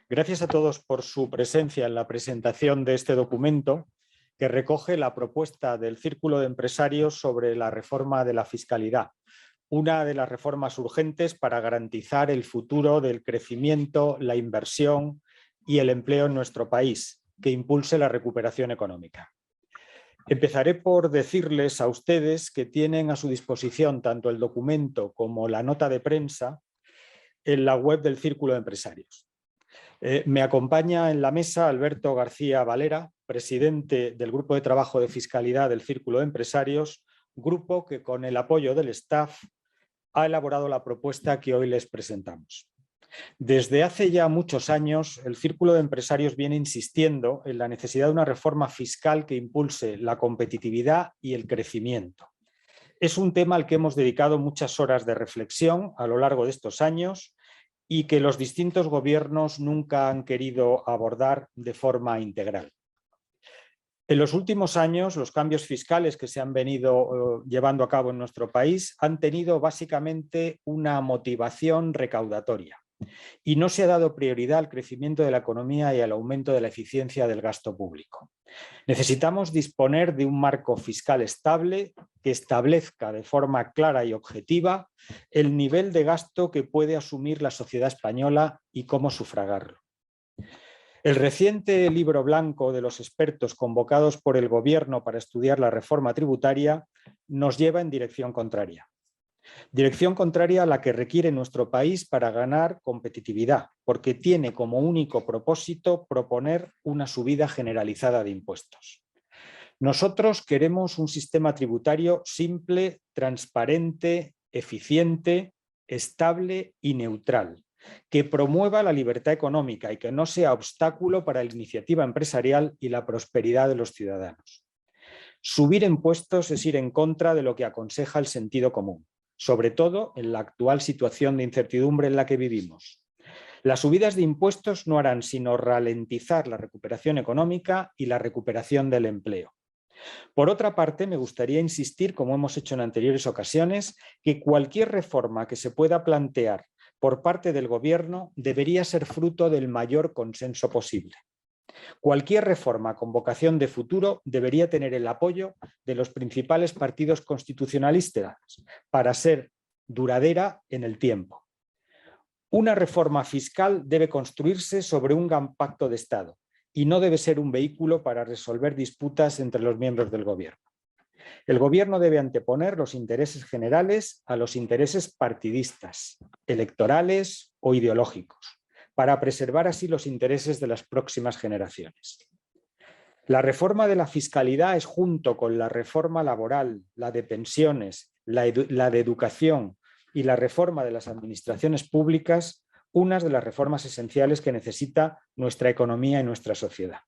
Gracias a todos por su presencia en la presentación de este documento que recoge la propuesta del Círculo de Empresarios sobre la reforma de la fiscalidad, una de las reformas urgentes para garantizar el futuro del crecimiento, la inversión y el empleo en nuestro país, que impulse la recuperación económica. Empezaré por decirles a ustedes que tienen a su disposición tanto el documento como la nota de prensa en la web del Círculo de Empresarios. Me acompaña en la mesa Alberto García Valera, presidente del Grupo de Trabajo de Fiscalidad del Círculo de Empresarios, grupo que con el apoyo del staff ha elaborado la propuesta que hoy les presentamos. Desde hace ya muchos años, el Círculo de Empresarios viene insistiendo en la necesidad de una reforma fiscal que impulse la competitividad y el crecimiento. Es un tema al que hemos dedicado muchas horas de reflexión a lo largo de estos años y que los distintos gobiernos nunca han querido abordar de forma integral. En los últimos años, los cambios fiscales que se han venido llevando a cabo en nuestro país han tenido básicamente una motivación recaudatoria y no se ha dado prioridad al crecimiento de la economía y al aumento de la eficiencia del gasto público. Necesitamos disponer de un marco fiscal estable que establezca de forma clara y objetiva el nivel de gasto que puede asumir la sociedad española y cómo sufragarlo. El reciente libro blanco de los expertos convocados por el Gobierno para estudiar la reforma tributaria nos lleva en dirección contraria. Dirección contraria a la que requiere nuestro país para ganar competitividad, porque tiene como único propósito proponer una subida generalizada de impuestos. Nosotros queremos un sistema tributario simple, transparente, eficiente, estable y neutral, que promueva la libertad económica y que no sea obstáculo para la iniciativa empresarial y la prosperidad de los ciudadanos. Subir impuestos es ir en contra de lo que aconseja el sentido común, sobre todo en la actual situación de incertidumbre en la que vivimos. Las subidas de impuestos no harán sino ralentizar la recuperación económica y la recuperación del empleo. Por otra parte, me gustaría insistir, como hemos hecho en anteriores ocasiones, que cualquier reforma que se pueda plantear por parte del Gobierno debería ser fruto del mayor consenso posible. Cualquier reforma con vocación de futuro debería tener el apoyo de los principales partidos constitucionalistas para ser duradera en el tiempo. Una reforma fiscal debe construirse sobre un gran pacto de Estado y no debe ser un vehículo para resolver disputas entre los miembros del Gobierno. El Gobierno debe anteponer los intereses generales a los intereses partidistas, electorales o ideológicos, para preservar así los intereses de las próximas generaciones. La reforma de la fiscalidad es, junto con la reforma laboral, la de pensiones, la de educación y la reforma de las administraciones públicas, una de las reformas esenciales que necesita nuestra economía y nuestra sociedad.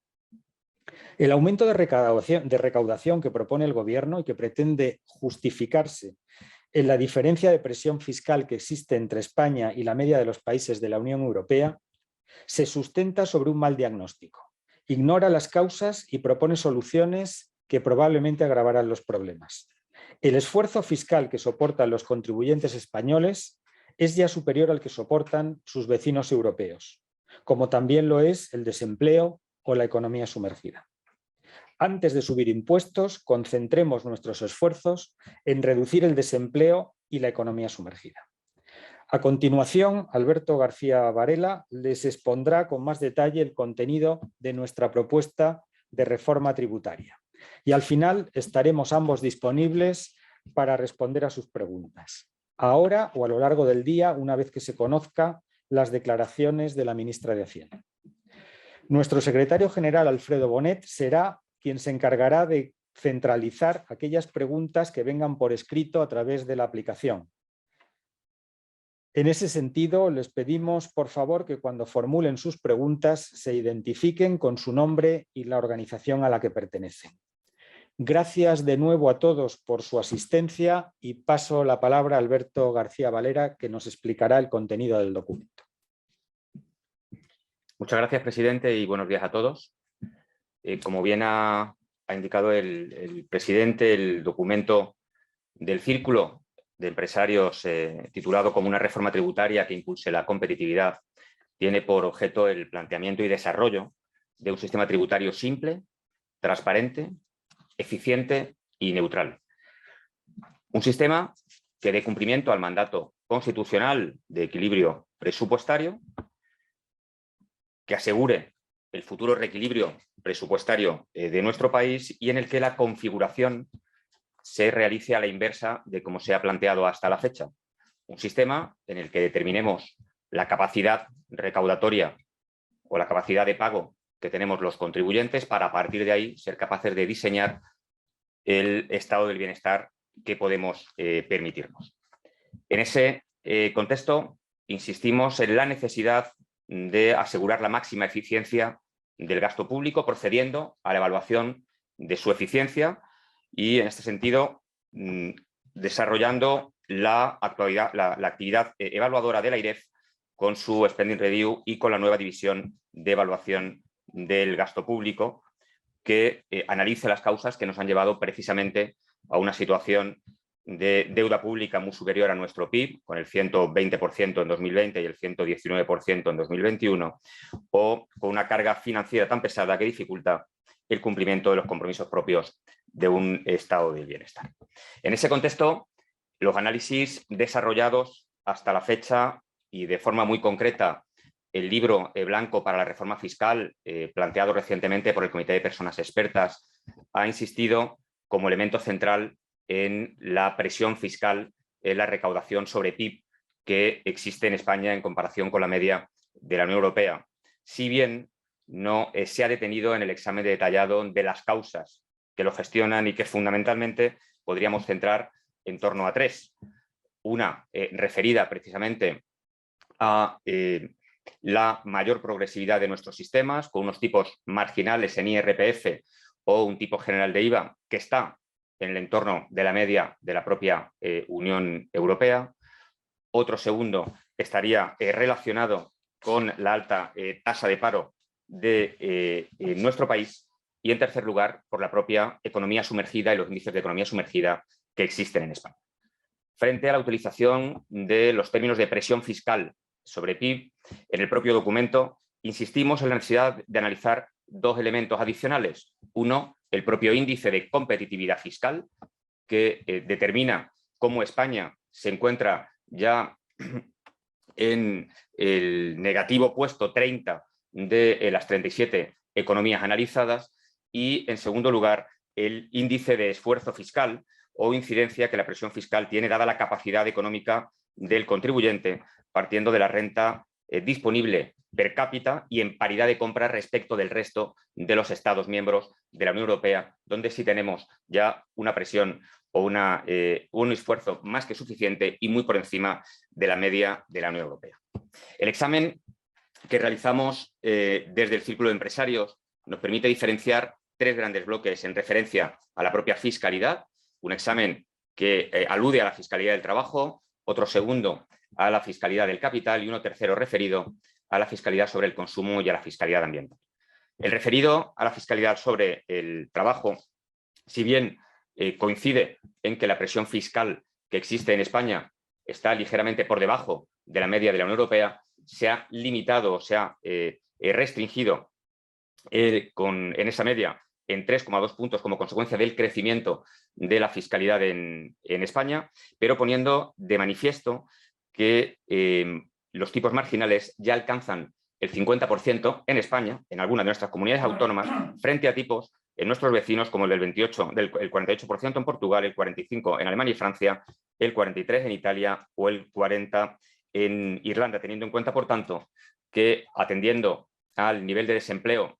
El aumento de recaudación que propone el Gobierno y que pretende justificarse en la diferencia de presión fiscal que existe entre España y la media de los países de la Unión Europea, se sustenta sobre un mal diagnóstico. Ignora las causas y propone soluciones que probablemente agravarán los problemas. El esfuerzo fiscal que soportan los contribuyentes españoles es ya superior al que soportan sus vecinos europeos, como también lo es el desempleo o la economía sumergida. Antes de subir impuestos, concentremos nuestros esfuerzos en reducir el desempleo y la economía sumergida. A continuación, Alberto García Varela les expondrá con más detalle el contenido de nuestra propuesta de reforma tributaria. Y al final estaremos ambos disponibles para responder a sus preguntas, ahora o a lo largo del día, una vez que se conozcan las declaraciones de la ministra de Hacienda. Nuestro secretario general, Alfredo Bonet, será quien se encargará de centralizar aquellas preguntas que vengan por escrito a través de la aplicación. En ese sentido, les pedimos, por favor, que cuando formulen sus preguntas se identifiquen con su nombre y la organización a la que pertenecen. Gracias de nuevo a todos por su asistencia y paso la palabra a Alberto García Valera, que nos explicará el contenido del documento. Muchas gracias, presidente, y buenos días a todos. Como bien ha indicado el presidente, el documento del Círculo de Empresarios titulado como una reforma tributaria que impulse la competitividad tiene por objeto el planteamiento y desarrollo de un sistema tributario simple, transparente, eficiente y neutral. Un sistema que dé cumplimiento al mandato constitucional de equilibrio presupuestario, que asegure el futuro reequilibrio presupuestario de nuestro país y en el que la configuración se realice a la inversa de como se ha planteado hasta la fecha. Un sistema en el que determinemos la capacidad recaudatoria o la capacidad de pago que tenemos los contribuyentes para a partir de ahí ser capaces de diseñar el estado del bienestar que podemos permitirnos. En ese contexto, insistimos en la necesidad de asegurar la máxima eficiencia del gasto público, procediendo a la evaluación de su eficiencia y, en este sentido, desarrollando la actividad evaluadora de la AIREF con su Spending Review y con la nueva división de evaluación del gasto público, que analice las causas que nos han llevado precisamente a una situación de deuda pública muy superior a nuestro PIB, con el 120% en 2020 y el 119% en 2021, o con una carga financiera tan pesada que dificulta el cumplimiento de los compromisos propios de un estado del bienestar. En ese contexto, los análisis desarrollados hasta la fecha y de forma muy concreta, el libro blanco para la reforma fiscal planteado recientemente por el Comité de Personas Expertas ha insistido como elemento central en la presión fiscal, en la recaudación sobre PIB que existe en España en comparación con la media de la Unión Europea. Si bien no se ha detenido en el examen detallado de las causas que lo gestionan y que fundamentalmente podríamos centrar en torno a tres. Una referida precisamente a la mayor progresividad de nuestros sistemas, con unos tipos marginales en IRPF o un tipo general de IVA que está en el entorno de la media de la propia Unión Europea. Otro segundo estaría relacionado con la alta tasa de paro de nuestro país. Y en tercer lugar, por la propia economía sumergida y los índices de economía sumergida que existen en España. Frente a la utilización de los términos de presión fiscal sobre PIB, en el propio documento insistimos en la necesidad de analizar dos elementos adicionales. Uno, el propio índice de competitividad fiscal, que determina cómo España se encuentra ya en el negativo puesto 30 de las 37 economías analizadas, y, en segundo lugar, el índice de esfuerzo fiscal o incidencia que la presión fiscal tiene dada la capacidad económica del contribuyente, partiendo de la renta disponible per cápita y en paridad de compra respecto del resto de los Estados miembros de la Unión Europea, donde sí tenemos ya una presión o un esfuerzo más que suficiente y muy por encima de la media de la Unión Europea. El examen que realizamos desde el Círculo de Empresarios nos permite diferenciar tres grandes bloques en referencia a la propia fiscalidad. Un examen que alude a la fiscalidad del trabajo, otro segundo a la fiscalidad del capital y uno tercero referido a la fiscalidad sobre el consumo y a la fiscalidad ambiental. El referido a la fiscalidad sobre el trabajo, si bien coincide en que la presión fiscal que existe en España está ligeramente por debajo de la media de la Unión Europea, se ha limitado, se ha restringido en esa media en 3,2 puntos como consecuencia del crecimiento de la fiscalidad en España, pero poniendo de manifiesto que los tipos marginales ya alcanzan el 50% en España, en algunas de nuestras comunidades autónomas, frente a tipos en nuestros vecinos como el 48% en Portugal, el 45% en Alemania y Francia, el 43% en Italia o el 40% en Irlanda, teniendo en cuenta, por tanto, que atendiendo al nivel de desempleo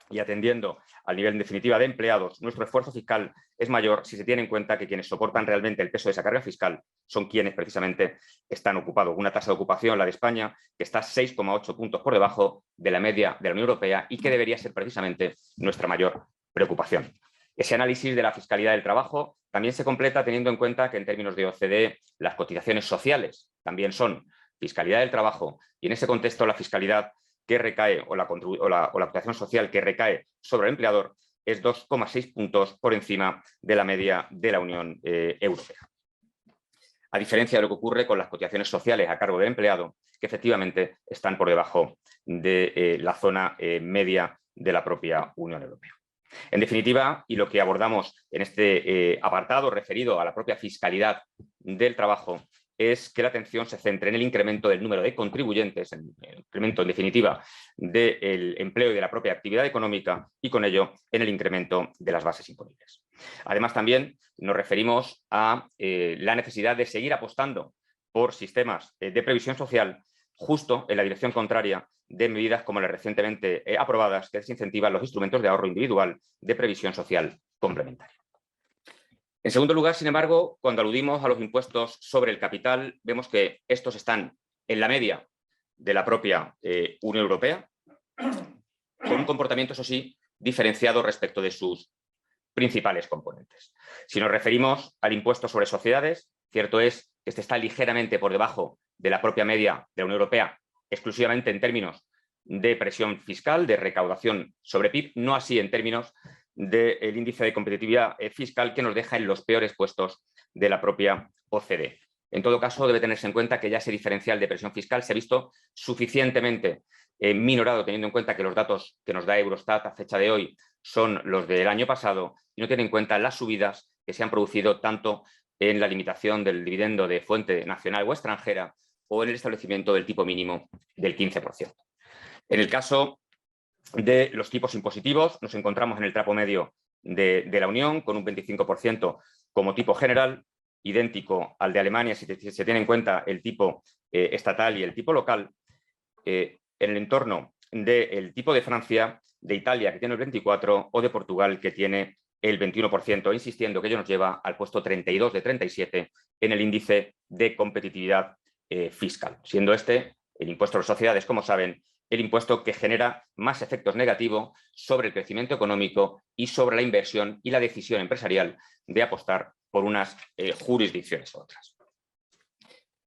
y atendiendo al nivel en definitiva de empleados, nuestro esfuerzo fiscal es mayor si se tiene en cuenta que quienes soportan realmente el peso de esa carga fiscal son quienes precisamente están ocupados. Una tasa de ocupación, la de España, que está 6,8 puntos por debajo de la media de la Unión Europea y que debería ser precisamente nuestra mayor preocupación. Ese análisis de la fiscalidad del trabajo también se completa teniendo en cuenta que en términos de OCDE las cotizaciones sociales también son fiscalidad del trabajo y en ese contexto la fiscalidad que recae o la cotización social que recae sobre el empleador es 2,6 puntos por encima de la media de la Unión Europea. A diferencia de lo que ocurre con las cotizaciones sociales a cargo del empleado, que efectivamente están por debajo de la zona media de la propia Unión Europea. En definitiva, y lo que abordamos en este apartado referido a la propia fiscalidad del trabajo, es que la atención se centre en el incremento del número de contribuyentes, en el incremento, en definitiva, del empleo y de la propia actividad económica y, con ello, en el incremento de las bases imponibles. Además, también nos referimos a la necesidad de seguir apostando por sistemas de previsión social justo en la dirección contraria de medidas como las recientemente aprobadas que desincentivan los instrumentos de ahorro individual de previsión social complementaria. En segundo lugar, sin embargo, cuando aludimos a los impuestos sobre el capital, vemos que estos están en la media de la propia Unión Europea, con un comportamiento, eso sí, diferenciado respecto de sus principales componentes. Si nos referimos al impuesto sobre sociedades, cierto es que este está ligeramente por debajo de la propia media de la Unión Europea, exclusivamente en términos de presión fiscal, de recaudación sobre PIB, no así en términos del índice de competitividad fiscal, que nos deja en los peores puestos de la propia OCDE. En todo caso, debe tenerse en cuenta que ya ese diferencial de presión fiscal se ha visto suficientemente minorado, teniendo en cuenta que los datos que nos da Eurostat a fecha de hoy son los del año pasado y no tiene en cuenta las subidas que se han producido tanto en la limitación del dividendo de fuente nacional o extranjera o en el establecimiento del tipo mínimo del 15%. En el caso de los tipos impositivos, nos encontramos en el trapo medio de la Unión, con un 25% como tipo general, idéntico al de Alemania si se tiene en cuenta el tipo estatal y el tipo local. En el entorno del tipo de Francia, de Italia, que tiene el 24%, o de Portugal, que tiene el 21%, insistiendo que ello nos lleva al puesto 32 de 37 en el índice de competitividad fiscal, siendo este, el impuesto a las sociedades, como saben, el impuesto que genera más efectos negativos sobre el crecimiento económico y sobre la inversión y la decisión empresarial de apostar por unas jurisdicciones u otras.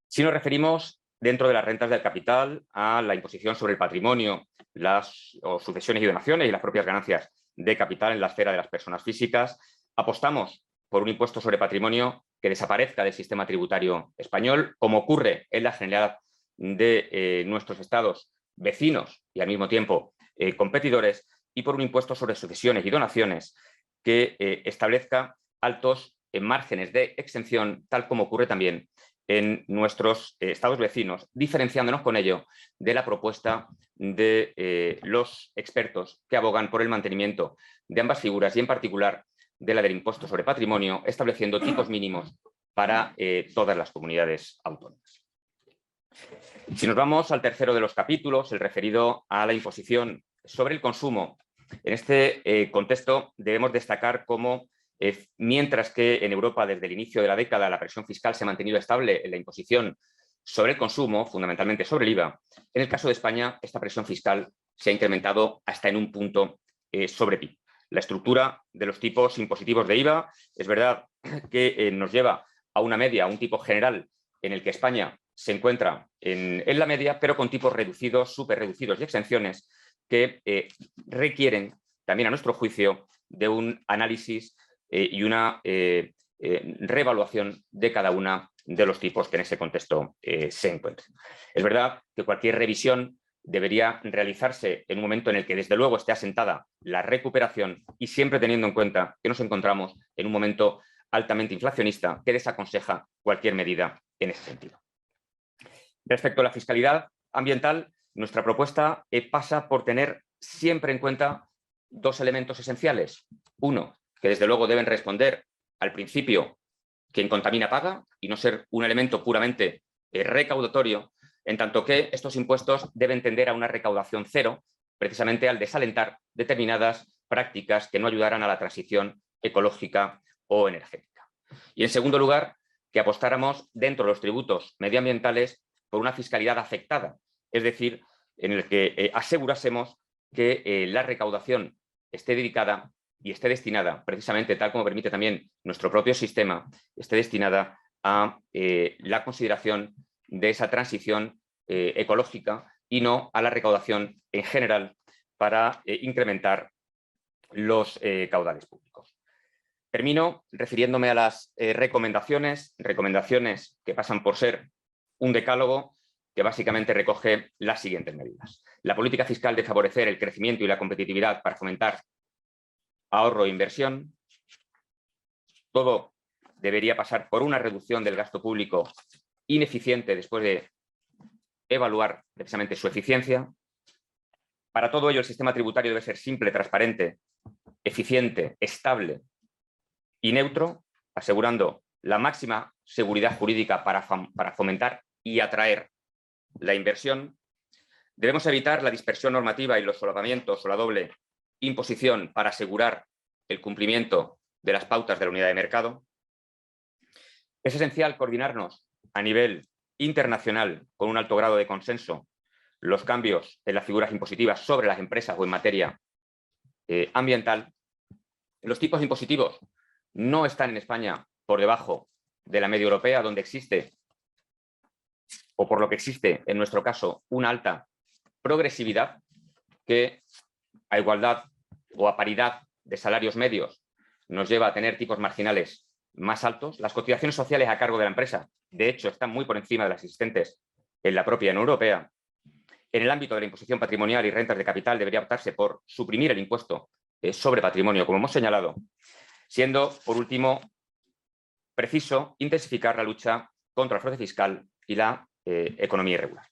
Si nos referimos dentro de las rentas del capital a la imposición sobre el patrimonio, las sucesiones y donaciones y las propias ganancias de capital en la esfera de las personas físicas, apostamos por un impuesto sobre patrimonio que desaparezca del sistema tributario español, como ocurre en la generalidad de nuestros estados vecinos y al mismo tiempo competidores, y por un impuesto sobre sucesiones y donaciones que establezca altos márgenes de exención, tal como ocurre también en nuestros estados vecinos, diferenciándonos con ello de la propuesta de los expertos que abogan por el mantenimiento de ambas figuras y en particular de la del impuesto sobre patrimonio, estableciendo tipos mínimos para todas las comunidades autónomas. Si nos vamos al tercero de los capítulos, el referido a la imposición sobre el consumo, en este contexto debemos destacar cómo mientras que en Europa desde el inicio de la década la presión fiscal se ha mantenido estable en la imposición sobre el consumo, fundamentalmente sobre el IVA, en el caso de España esta presión fiscal se ha incrementado hasta en un punto sobre PIB. La estructura de los tipos impositivos de IVA es verdad que nos lleva a una media, a un tipo general en el que España se encuentra en la media, pero con tipos reducidos, súper reducidos y exenciones que requieren también a nuestro juicio de un análisis y una reevaluación de cada una de los tipos que en ese contexto se encuentren. Es verdad que cualquier revisión debería realizarse en un momento en el que desde luego esté asentada la recuperación y siempre teniendo en cuenta que nos encontramos en un momento altamente inflacionista que desaconseja cualquier medida en ese sentido. Respecto a la fiscalidad ambiental, nuestra propuesta pasa por tener siempre en cuenta dos elementos esenciales. Uno, que desde luego deben responder al principio quien contamina paga y no ser un elemento puramente recaudatorio, en tanto que estos impuestos deben tender a una recaudación cero, precisamente al desalentar determinadas prácticas que no ayudaran a la transición ecológica o energética. Y en segundo lugar, que apostáramos dentro de los tributos medioambientales por una fiscalidad afectada, es decir, en el que asegurásemos que la recaudación esté dedicada y esté destinada, precisamente tal como permite también nuestro propio sistema, esté destinada a la consideración de esa transición ecológica y no a la recaudación en general para incrementar los caudales públicos. Termino refiriéndome a las recomendaciones que pasan por ser un decálogo que básicamente recoge las siguientes medidas. La política fiscal de favorecer el crecimiento y la competitividad para fomentar ahorro e inversión. Todo debería pasar por una reducción del gasto público ineficiente después de evaluar precisamente su eficiencia. Para todo ello, el sistema tributario debe ser simple, transparente, eficiente, estable y neutro, asegurando la máxima seguridad jurídica para fomentar y atraer la inversión. Debemos evitar la dispersión normativa y los solapamientos o la doble imposición para asegurar el cumplimiento de las pautas de la unidad de mercado. Es esencial coordinarnos a nivel internacional con un alto grado de consenso los cambios en las figuras impositivas sobre las empresas o en materia ambiental. Los tipos impositivos no están en España por debajo de la media europea, donde existe, o por lo que existe en nuestro caso, una alta progresividad que a igualdad o a paridad de salarios medios nos lleva a tener tipos marginales más altos. Las cotizaciones sociales a cargo de la empresa, de hecho, están muy por encima de las existentes en la propia Unión Europea. En el ámbito de la imposición patrimonial y rentas de capital debería optarse por suprimir el impuesto sobre patrimonio, como hemos señalado, siendo, por último, preciso intensificar la lucha contra el fraude fiscal y la economía irregular.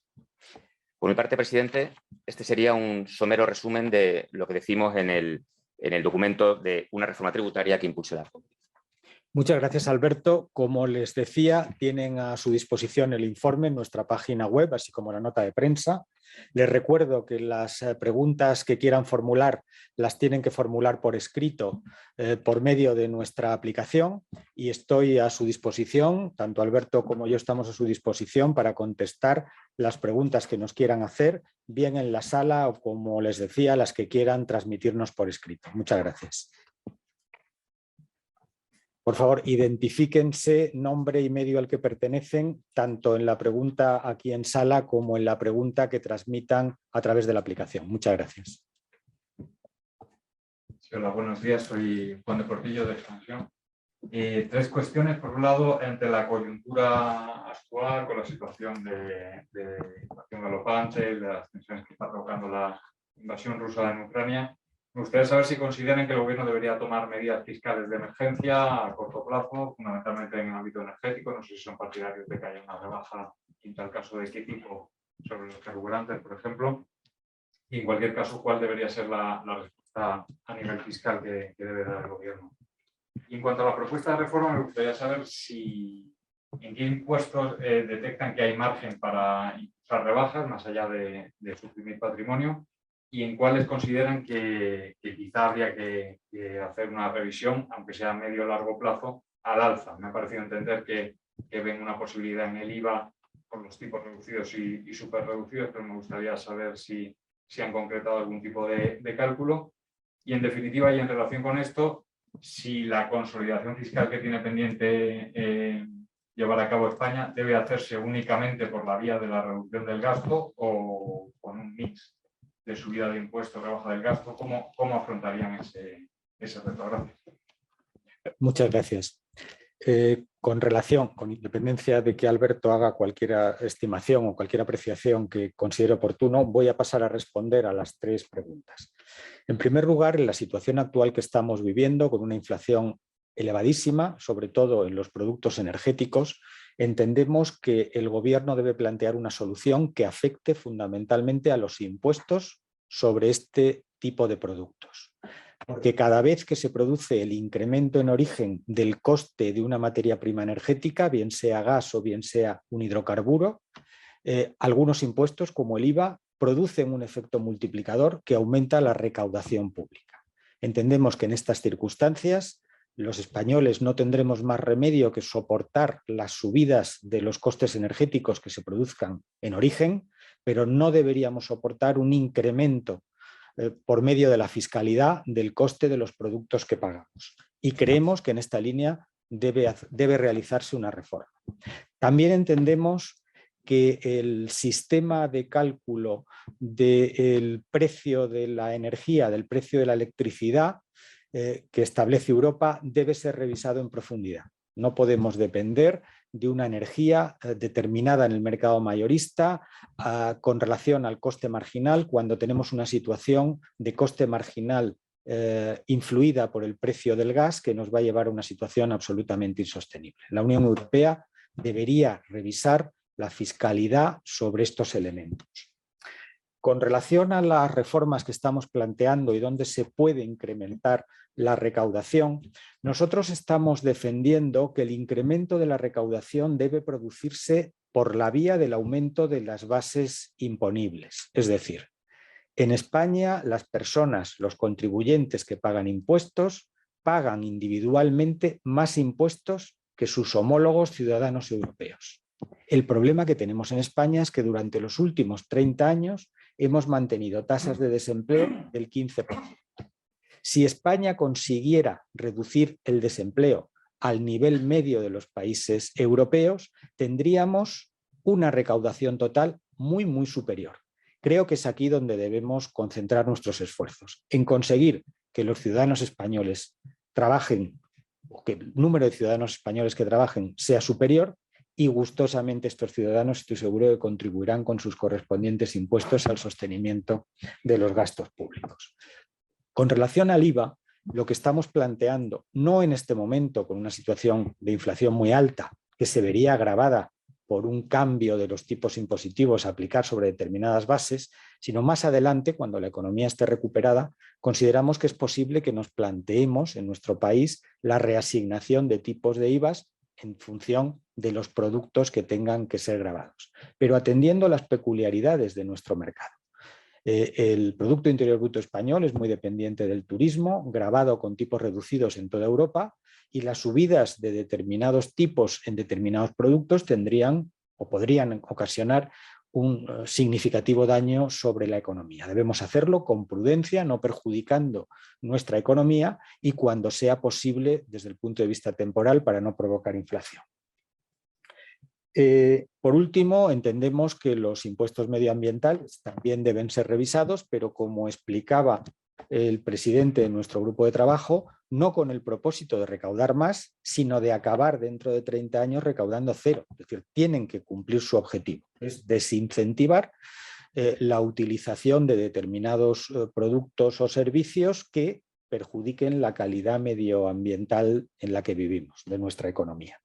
Por mi parte, presidente, este sería un somero resumen de lo que decimos en el documento de una reforma tributaria que impulse la FOMI. Muchas gracias, Alberto. Como les decía, tienen a su disposición el informe en nuestra página web, así como la nota de prensa. Les recuerdo que las preguntas que quieran formular las tienen que formular por escrito por medio de nuestra aplicación, y estoy a su disposición, tanto Alberto como yo estamos a su disposición para contestar las preguntas que nos quieran hacer, bien en la sala o, como les decía, las que quieran transmitirnos por escrito. Muchas gracias. Por favor, identifíquense nombre y medio al que pertenecen, tanto en la pregunta aquí en sala como en la pregunta que transmitan a través de la aplicación. Muchas gracias. Sí, hola, buenos días. Soy Juan de Portillo, de Expansión. Tres cuestiones. Por un lado, entre la coyuntura actual, con la situación de inflación galopante y de las tensiones que está provocando la invasión rusa en Ucrania, me gustaría saber si consideran que el Gobierno debería tomar medidas fiscales de emergencia a corto plazo, fundamentalmente en el ámbito energético. No sé si son partidarios de que haya una rebaja, en tal caso, de qué tipo sobre los carburantes, por ejemplo. Y en cualquier caso, ¿cuál debería ser la respuesta a nivel fiscal que debe dar el Gobierno? Y en cuanto a la propuesta de reforma, me gustaría saber en qué impuestos detectan que hay margen para impulsar rebajas, más allá de suprimir patrimonio, y en cuáles consideran que quizá habría que hacer una revisión, aunque sea a medio o largo plazo, al alza. Me ha parecido entender que ven una posibilidad en el IVA con los tipos reducidos y súper reducidos, pero me gustaría saber si han concretado algún tipo de cálculo. Y en definitiva, y en relación con esto, si la consolidación fiscal que tiene pendiente llevar a cabo España debe hacerse únicamente por la vía de la reducción del gasto o con un mix de subida de impuestos, rebaja del gasto. ¿Cómo afrontarían ese reto? Gracias. Muchas gracias. Con independencia de que Alberto haga cualquier estimación o cualquier apreciación que considere oportuno, voy a pasar a responder a las tres preguntas. En primer lugar, en la situación actual que estamos viviendo, con una inflación elevadísima, sobre todo en los productos energéticos, entendemos que el Gobierno debe plantear una solución que afecte fundamentalmente a los impuestos sobre este tipo de productos. Porque cada vez que se produce el incremento en origen del coste de una materia prima energética, bien sea gas o bien sea un hidrocarburo, algunos impuestos, como el IVA, producen un efecto multiplicador que aumenta la recaudación pública. Entendemos que en estas circunstancias los españoles no tendremos más remedio que soportar las subidas de los costes energéticos que se produzcan en origen, pero no deberíamos soportar un incremento por medio de la fiscalidad del coste de los productos que pagamos. Y creemos que en esta línea debe realizarse una reforma. También entendemos que el sistema de cálculo del precio de la energía, del precio de la electricidad que establece Europa, debe ser revisado en profundidad. No podemos depender de una energía determinada en el mercado mayorista con relación al coste marginal, cuando tenemos una situación de coste marginal influida por el precio del gas, que nos va a llevar a una situación absolutamente insostenible. La Unión Europea debería revisar la fiscalidad sobre estos elementos. Con relación a las reformas que estamos planteando y dónde se puede incrementar la recaudación, nosotros estamos defendiendo que el incremento de la recaudación debe producirse por la vía del aumento de las bases imponibles. Es decir, en España las personas, los contribuyentes que pagan impuestos, pagan individualmente más impuestos que sus homólogos ciudadanos europeos. El problema que tenemos en España es que durante los últimos 30 años hemos mantenido tasas de desempleo del 15%. Si España consiguiera reducir el desempleo al nivel medio de los países europeos, tendríamos una recaudación total muy, muy superior. Creo que es aquí donde debemos concentrar nuestros esfuerzos, en conseguir que los ciudadanos españoles trabajen, o que el número de ciudadanos españoles que trabajen sea superior, y gustosamente estos ciudadanos estoy seguro que contribuirán con sus correspondientes impuestos al sostenimiento de los gastos públicos. Con relación al IVA, lo que estamos planteando, no en este momento con una situación de inflación muy alta, que se vería agravada por un cambio de los tipos impositivos a aplicar sobre determinadas bases, sino más adelante, cuando la economía esté recuperada, consideramos que es posible que nos planteemos en nuestro país la reasignación de tipos de IVAs en función de los productos que tengan que ser gravados, pero atendiendo las peculiaridades de nuestro mercado. El Producto Interior Bruto español es muy dependiente del turismo, gravado con tipos reducidos en toda Europa, y las subidas de determinados tipos en determinados productos tendrían o podrían ocasionar un significativo daño sobre la economía. Debemos hacerlo con prudencia, no perjudicando nuestra economía y cuando sea posible desde el punto de vista temporal para no provocar inflación. Por último, entendemos que los impuestos medioambientales también deben ser revisados, pero como explicaba el presidente de nuestro grupo de trabajo, no con el propósito de recaudar más, sino de acabar dentro de 30 años recaudando cero. Es decir, tienen que cumplir su objetivo, es desincentivar la utilización de determinados productos o servicios que perjudiquen la calidad medioambiental en la que vivimos, de nuestra economía.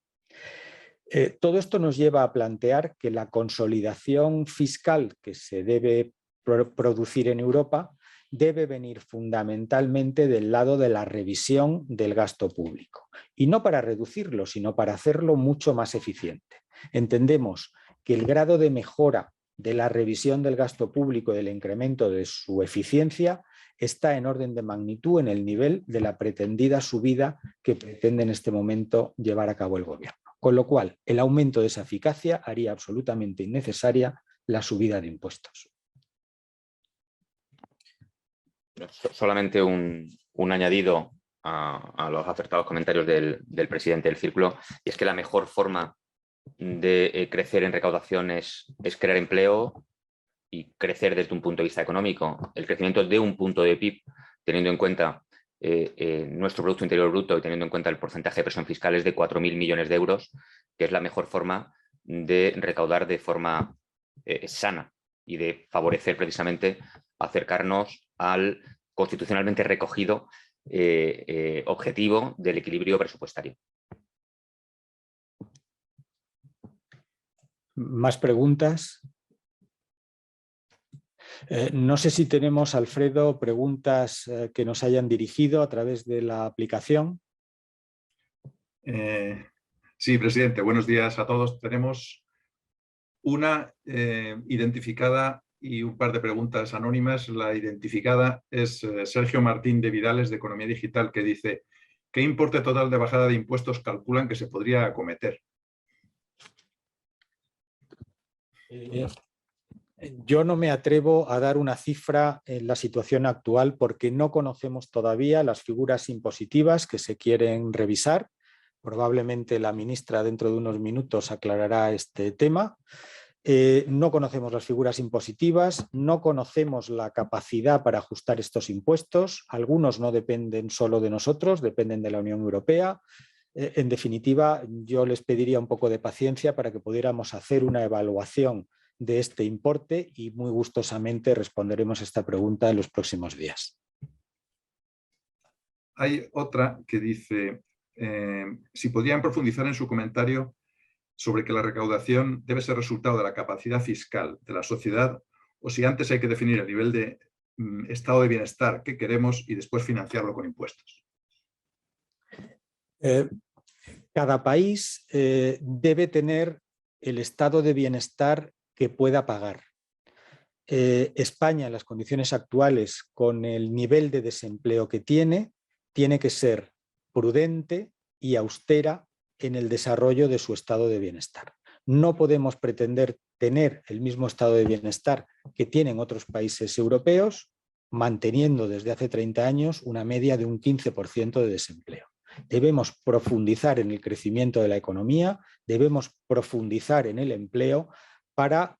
Todo esto nos lleva a plantear que la consolidación fiscal que se debe producir en Europa debe venir fundamentalmente del lado de la revisión del gasto público. Y no para reducirlo, sino para hacerlo mucho más eficiente. Entendemos que el grado de mejora de la revisión del gasto público y del incremento de su eficiencia está en orden de magnitud en el nivel de la pretendida subida que pretende en este momento llevar a cabo el gobierno. Con lo cual, el aumento de esa eficacia haría absolutamente innecesaria la subida de impuestos. Solamente un añadido a los acertados comentarios del presidente del Círculo, y es que la mejor forma de crecer en recaudación es crear empleo y crecer desde un punto de vista económico. El crecimiento de un punto de PIB, teniendo en cuenta nuestro Producto Interior Bruto y teniendo en cuenta el porcentaje de presión fiscal, es de 4.000 millones de euros, que es la mejor forma de recaudar de forma sana y de favorecer precisamente acercarnos al constitucionalmente recogido objetivo del equilibrio presupuestario. ¿Más preguntas? No sé si tenemos, Alfredo, preguntas que nos hayan dirigido a través de la aplicación. Sí, presidente, buenos días a todos. Tenemos una identificada y un par de preguntas anónimas. La identificada es Sergio Martín de Vidales, de Economía Digital, que dice: ¿qué importe total de bajada de impuestos calculan que se podría acometer? Yo no me atrevo a dar una cifra en la situación actual porque no conocemos todavía las figuras impositivas que se quieren revisar. Probablemente la ministra dentro de unos minutos aclarará este tema. No conocemos las figuras impositivas, no conocemos la capacidad para ajustar estos impuestos. Algunos no dependen solo de nosotros, dependen de la Unión Europea. En definitiva, yo les pediría un poco de paciencia para que pudiéramos hacer una evaluación de este importe y muy gustosamente responderemos a esta pregunta en los próximos días. Hay otra que dice, si podrían profundizar en su comentario sobre que la recaudación debe ser resultado de la capacidad fiscal de la sociedad o si antes hay que definir el nivel de estado de bienestar que queremos y después financiarlo con impuestos. Cada país debe tener el estado de bienestar que pueda pagar. España, en las condiciones actuales, con el nivel de desempleo que tiene que ser prudente y austera en el desarrollo de su estado de bienestar. No podemos pretender tener el mismo estado de bienestar que tienen otros países europeos, manteniendo desde hace 30 años una media de un 15% de desempleo. Debemos profundizar en el crecimiento de la economía, debemos profundizar en el empleo para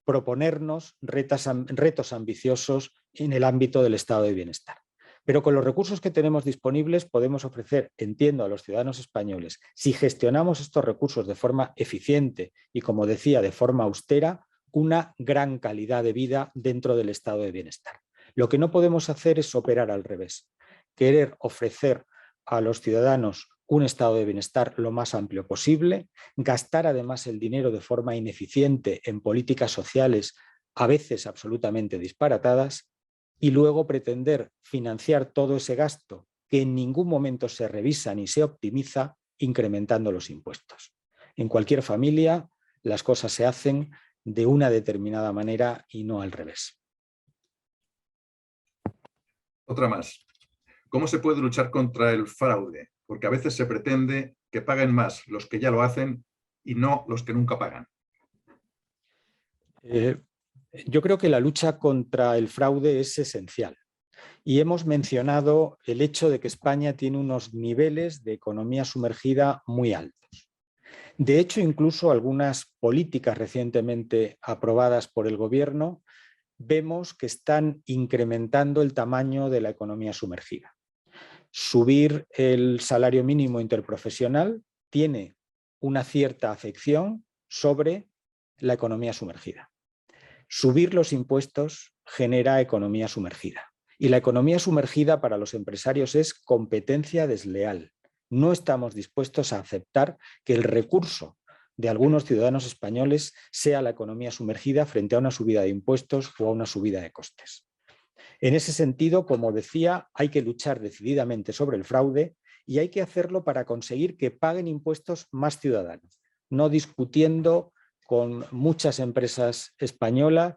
proponernos retos ambiciosos en el ámbito del estado de bienestar. Pero con los recursos que tenemos disponibles podemos ofrecer, entiendo, a los ciudadanos españoles, si gestionamos estos recursos de forma eficiente y, como decía, de forma austera, una gran calidad de vida dentro del estado de bienestar. Lo que no podemos hacer es operar al revés, querer ofrecer a los ciudadanos un estado de bienestar lo más amplio posible, gastar además el dinero de forma ineficiente en políticas sociales a veces absolutamente disparatadas y luego pretender financiar todo ese gasto que en ningún momento se revisa ni se optimiza incrementando los impuestos. En cualquier familia las cosas se hacen de una determinada manera y no al revés. Otra más. ¿Cómo se puede luchar contra el fraude? Porque a veces se pretende que paguen más los que ya lo hacen y no los que nunca pagan. Yo creo que la lucha contra el fraude es esencial. Y hemos mencionado el hecho de que España tiene unos niveles de economía sumergida muy altos. De hecho, incluso algunas políticas recientemente aprobadas por el Gobierno vemos que están incrementando el tamaño de la economía sumergida. Subir el salario mínimo interprofesional tiene una cierta afección sobre la economía sumergida. Subir los impuestos genera economía sumergida. Y la economía sumergida para los empresarios es competencia desleal. No estamos dispuestos a aceptar que el recurso de algunos ciudadanos españoles sea la economía sumergida frente a una subida de impuestos o a una subida de costes. En ese sentido, como decía, hay que luchar decididamente sobre el fraude y hay que hacerlo para conseguir que paguen impuestos más ciudadanos, no discutiendo con muchas empresas españolas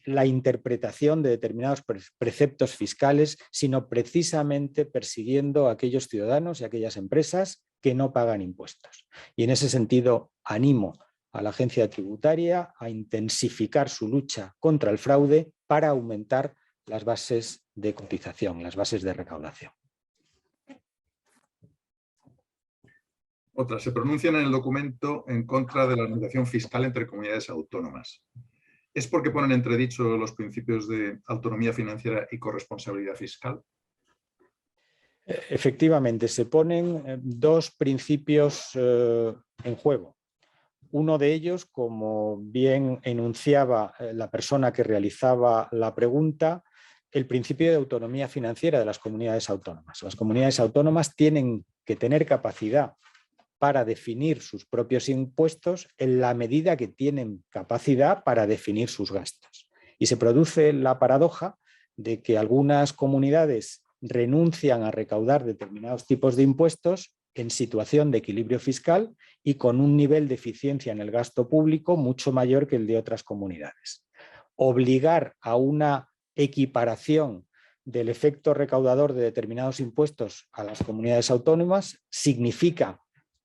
la interpretación de determinados preceptos fiscales, sino precisamente persiguiendo a aquellos ciudadanos y a aquellas empresas que no pagan impuestos. Y en ese sentido animo a la agencia tributaria a intensificar su lucha contra el fraude para aumentar las bases de cotización, las bases de recaudación. Otra, se pronuncian en el documento en contra de la armonización fiscal entre comunidades autónomas. ¿Es porque ponen entredicho los principios de autonomía financiera y corresponsabilidad fiscal? Efectivamente, se ponen dos principios en juego. Uno de ellos, como bien enunciaba la persona que realizaba la pregunta, el principio de autonomía financiera de las comunidades autónomas. Las comunidades autónomas tienen que tener capacidad para definir sus propios impuestos en la medida que tienen capacidad para definir sus gastos. Y se produce la paradoja de que algunas comunidades renuncian a recaudar determinados tipos de impuestos en situación de equilibrio fiscal y con un nivel de eficiencia en el gasto público mucho mayor que el de otras comunidades. Obligar a una equiparación del efecto recaudador de determinados impuestos a las comunidades autónomas significa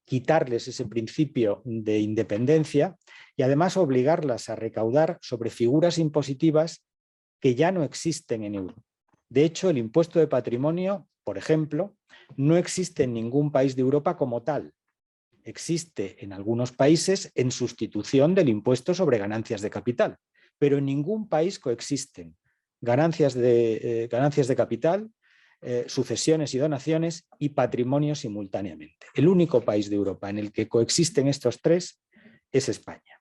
quitarles ese principio de independencia y además obligarlas a recaudar sobre figuras impositivas que ya no existen en Europa. De hecho, el impuesto de patrimonio, por ejemplo, no existe en ningún país de Europa como tal. Existe en algunos países en sustitución del impuesto sobre ganancias de capital, pero en ningún país coexisten ganancias de capital sucesiones y donaciones y patrimonio simultáneamente. El único país de Europa en el que coexisten estos tres es España.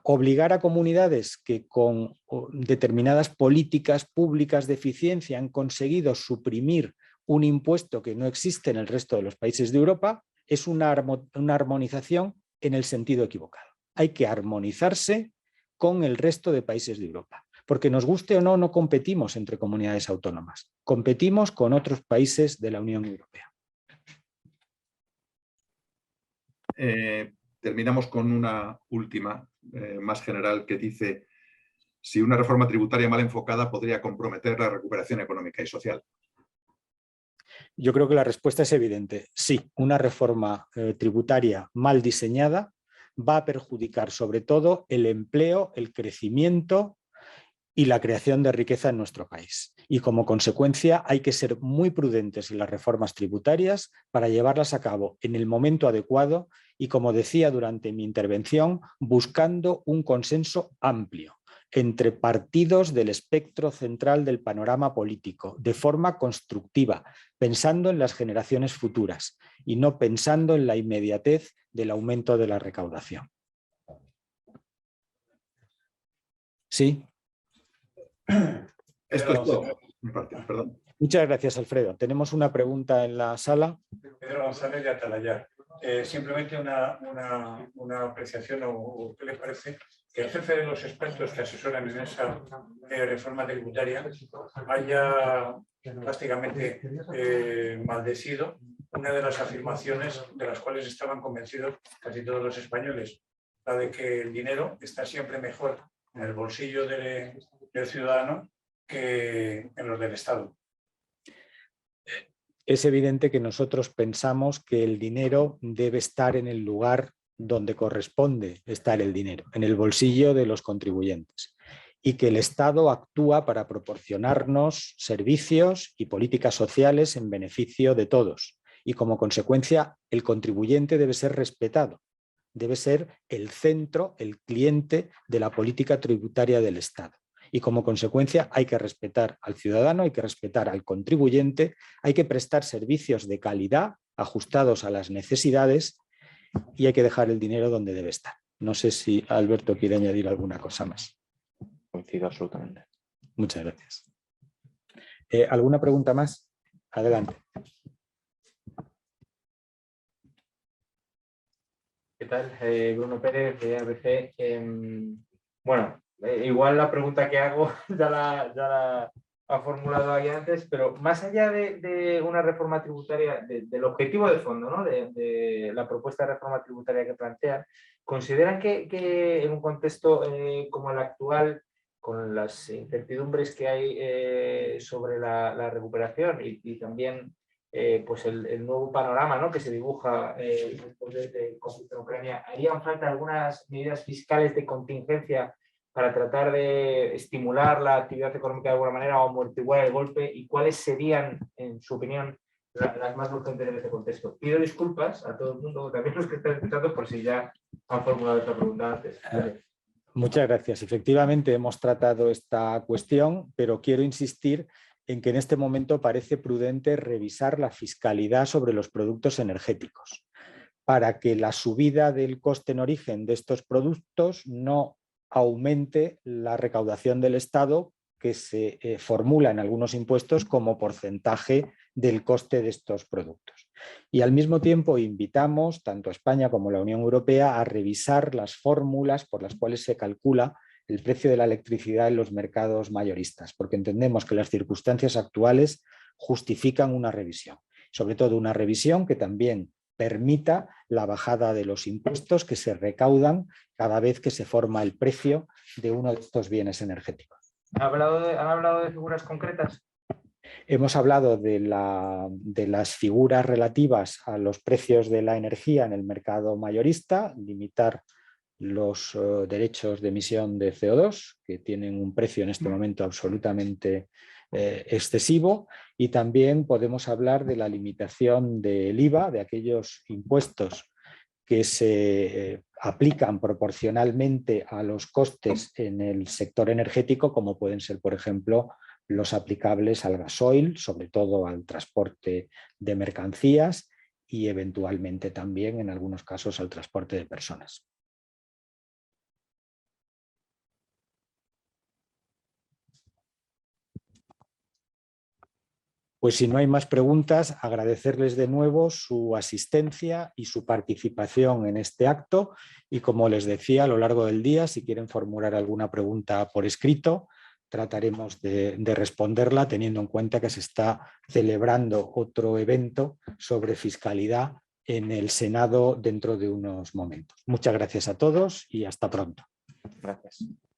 Obligar a comunidades que con determinadas políticas públicas de eficiencia han conseguido suprimir un impuesto que no existe en el resto de los países de Europa es una armonización en el sentido equivocado. Hay que armonizarse con el resto de países de Europa. Porque nos guste o no, no competimos entre comunidades autónomas. Competimos con otros países de la Unión Europea. Terminamos con una última, más general, que dice: si una reforma tributaria mal enfocada podría comprometer la recuperación económica y social. Yo creo que la respuesta es evidente. Sí, una reforma tributaria mal diseñada va a perjudicar sobre todo el empleo, el crecimiento y la creación de riqueza en nuestro país. Y como consecuencia hay que ser muy prudentes en las reformas tributarias para llevarlas a cabo en el momento adecuado y, como decía durante mi intervención, buscando un consenso amplio entre partidos del espectro central del panorama político, de forma constructiva, pensando en las generaciones futuras y no pensando en la inmediatez del aumento de la recaudación. ¿Sí? Esto es todo. Perdón. Muchas gracias, Alfredo. Tenemos una pregunta en la sala. Pedro González de Atalayar. Simplemente una apreciación, o ¿qué les parece? Que el jefe de los expertos que asesoran en esa reforma tributaria haya prácticamente maldecido una de las afirmaciones de las cuales estaban convencidos casi todos los españoles, la de que el dinero está siempre mejor en el bolsillo del ciudadano que en los del Estado. Es evidente que nosotros pensamos que el dinero debe estar en el lugar donde corresponde estar el dinero, en el bolsillo de los contribuyentes, y que el Estado actúa para proporcionarnos servicios y políticas sociales en beneficio de todos, y como consecuencia el contribuyente debe ser respetado, debe ser el centro, el cliente de la política tributaria del Estado. Y como consecuencia hay que respetar al ciudadano, hay que respetar al contribuyente, hay que prestar servicios de calidad ajustados a las necesidades y hay que dejar el dinero donde debe estar. No sé si Alberto quiere añadir alguna cosa más. Coincido absolutamente. Muchas gracias. ¿Alguna pregunta más? Adelante. ¿Qué tal? Bruno Pérez de ABC. Bueno, igual la pregunta que hago ya la ha formulado ahí antes, pero más allá de una reforma tributaria, del objetivo de fondo, ¿no? de la propuesta de reforma tributaria que plantean, ¿consideran que en un contexto como el actual, con las incertidumbres que hay sobre la recuperación y también pues el nuevo panorama, ¿no? que se dibuja después del conflicto en Ucrania, harían falta algunas medidas fiscales de contingencia para tratar de estimular la actividad económica de alguna manera o amortiguar el golpe? ¿Y cuáles serían, en su opinión, las más urgentes en este contexto? Pido disculpas a todo el mundo, también los que están escuchando, por si ya han formulado esta pregunta antes. Muchas gracias. Efectivamente hemos tratado esta cuestión, pero quiero insistir en que en este momento parece prudente revisar la fiscalidad sobre los productos energéticos para que la subida del coste en origen de estos productos no aumente la recaudación del Estado, que se formula en algunos impuestos como porcentaje del coste de estos productos. Y al mismo tiempo invitamos tanto a España como a la Unión Europea a revisar las fórmulas por las cuales se calcula el precio de la electricidad en los mercados mayoristas, porque entendemos que las circunstancias actuales justifican una revisión, sobre todo una revisión que también permita la bajada de los impuestos que se recaudan cada vez que se forma el precio de uno de estos bienes energéticos. ¿Han hablado de figuras concretas? Hemos hablado de las figuras relativas a los precios de la energía en el mercado mayorista, limitar los derechos de emisión de CO2, que tienen un precio en este momento absolutamente excesivo, y también podemos hablar de la limitación del IVA, de aquellos impuestos que se aplican proporcionalmente a los costes en el sector energético, como pueden ser, por ejemplo, los aplicables al gasoil, sobre todo al transporte de mercancías y eventualmente también en algunos casos al transporte de personas. Pues si no hay más preguntas, agradecerles de nuevo su asistencia y su participación en este acto y, como les decía, a lo largo del día, si quieren formular alguna pregunta por escrito, trataremos de responderla teniendo en cuenta que se está celebrando otro evento sobre fiscalidad en el Senado dentro de unos momentos. Muchas gracias a todos y hasta pronto. Gracias.